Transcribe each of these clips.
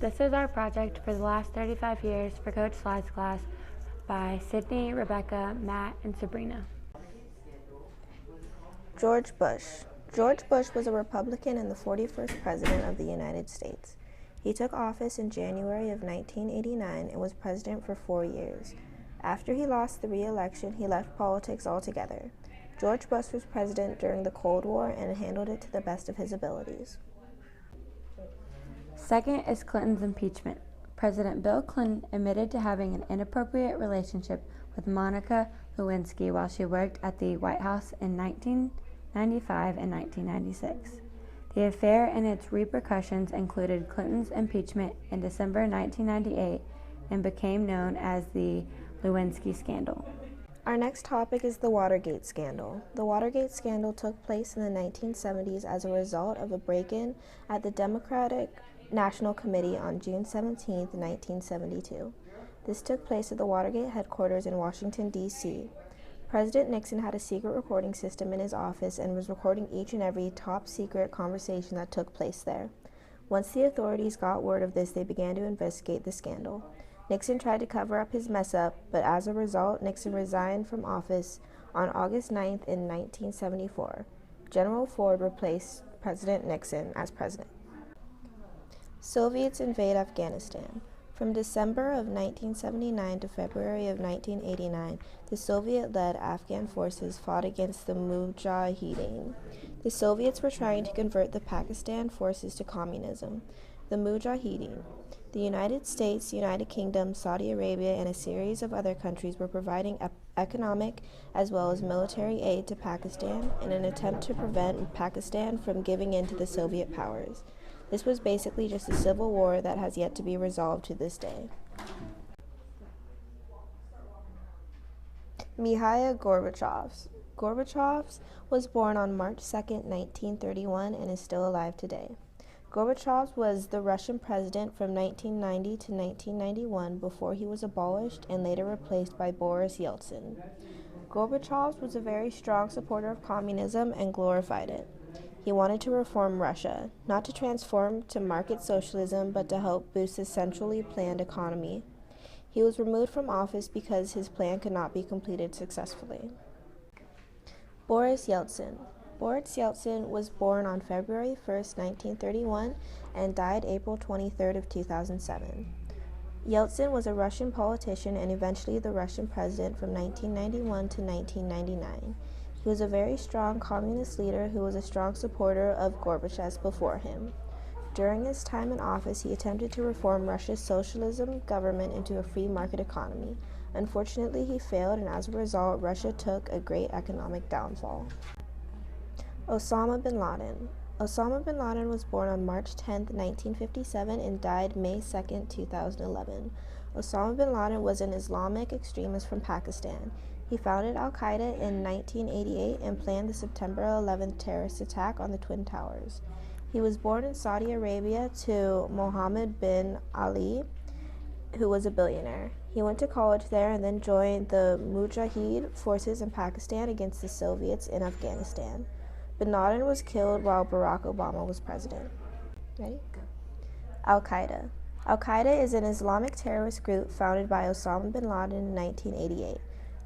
This is our project for the last 35 years for Coach Slye's class by Sydney, Rebecca, Matt, and Sabrina. George Bush. George Bush was a Republican and the 41st President of the United States. He took office in January of 1989 and was president for 4 years. After he lost the re-election, he left politics altogether. George Bush was president during the Cold War and handled it to the best of his abilities. Second is Clinton's impeachment. President Bill Clinton admitted to having an inappropriate relationship with Monica Lewinsky while she worked at the White House in 1995 and 1996. The affair and its repercussions included Clinton's impeachment in December 1998 and became known as the Lewinsky scandal. Our next topic is the Watergate scandal. The Watergate scandal took place in the 1970s as a result of a break-in at the Democratic National Committee on June 17, 1972. This took place at the Watergate headquarters in Washington, D.C. President Nixon had a secret recording system in his office and was recording each and every top-secret conversation that took place there. Once the authorities got word of this, they began to investigate the scandal. Nixon tried to cover up his mess-up, but as a result, Nixon resigned from office on August 9th in 1974. General Ford replaced President Nixon as president. Soviets invade Afghanistan. From December of 1979 to February of 1989, the Soviet-led Afghan forces fought against the Mujahideen. The Soviets were trying to convert the Pakistan forces to communism. The Mujahideen. The United States, United Kingdom, Saudi Arabia, and a series of other countries were providing economic as well as military aid to Pakistan in an attempt to prevent Pakistan from giving in to the Soviet powers. This was basically just a civil war that has yet to be resolved to this day. Mikhail Gorbachev. Gorbachev was born on March 2, 1931, and is still alive today. Gorbachev was the Russian president from 1990 to 1991 before he was abolished and later replaced by Boris Yeltsin. Gorbachev was a very strong supporter of communism and glorified it. He wanted to reform Russia, not to transform to market socialism, but to help boost a centrally planned economy. He was removed from office because his plan could not be completed successfully. Boris Yeltsin. Boris Yeltsin was born on February 1, 1931, and died April 23 of 2007. Yeltsin was a Russian politician and eventually the Russian president from 1991 to 1999. He was a very strong communist leader who was a strong supporter of Gorbachev before him. During his time in office, he attempted to reform Russia's socialism government into a free market economy. Unfortunately, he failed, and as a result, Russia took a great economic downfall. Osama bin Laden. Osama bin Laden was born on March 10, 1957, and died May 2, 2011. Osama bin Laden was an Islamic extremist from Pakistan. He founded Al-Qaeda in 1988 and planned the September 11th terrorist attack on the Twin Towers. He was born in Saudi Arabia to Mohammed bin Ali, who was a billionaire. He went to college there and then joined the Mujahid forces in Pakistan against the Soviets in Afghanistan. Bin Laden was killed while Barack Obama was president. Ready? Al-Qaeda. Al-Qaeda is an Islamic terrorist group founded by Osama bin Laden in 1988.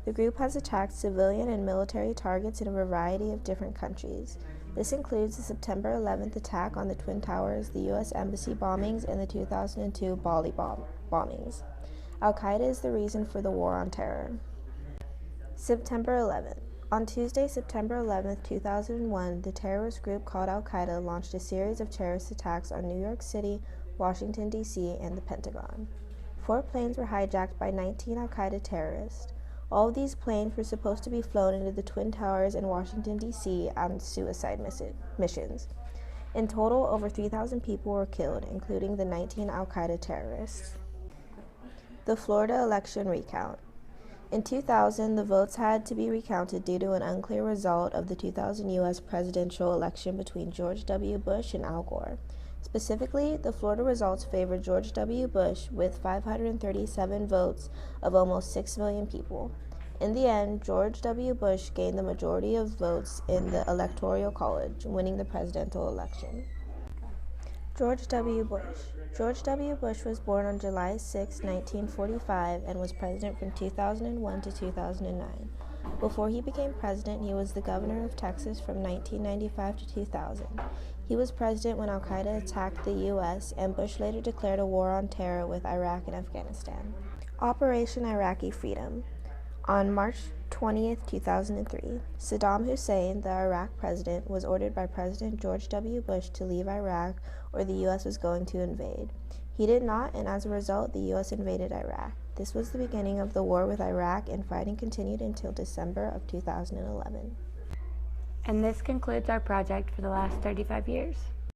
The group has attacked civilian and military targets in a variety of different countries. This includes the September 11th attack on the Twin Towers, the U.S. Embassy bombings, and the 2002 Bali bombings. Al-Qaeda is the reason for the war on terror. September 11th. On Tuesday, September 11, 2001, the terrorist group called Al-Qaeda launched a series of terrorist attacks on New York City, Washington, D.C., and the Pentagon. 4 planes were hijacked by 19 Al-Qaeda terrorists. All of these planes were supposed to be flown into the Twin Towers in Washington, D.C. on suicide missions. In total, over 3,000 people were killed, including the 19 Al-Qaeda terrorists. The Florida election recount. In 2000, the votes had to be recounted due to an unclear result of the 2000 U.S. presidential election between George W. Bush and Al Gore. Specifically, the Florida results favored George W. Bush with 537 votes of almost 6 million people. In the end, George W. Bush gained the majority of votes in the Electoral College, winning the presidential election. George W. Bush. George W. Bush was born on July 6, 1945, and was president from 2001 to 2009. Before he became president, he was the governor of Texas from 1995 to 2000. He was president when Al-Qaeda attacked the U.S., and Bush later declared a war on terror with Iraq and Afghanistan. Operation Iraqi Freedom. On March 20, 2003, Saddam Hussein, the Iraq president, was ordered by President George W. Bush to leave Iraq or the U.S. was going to invade. He did not, and as a result, the U.S. invaded Iraq. This was the beginning of the war with Iraq, and fighting continued until December of 2011. And this concludes our project for the last 35 years.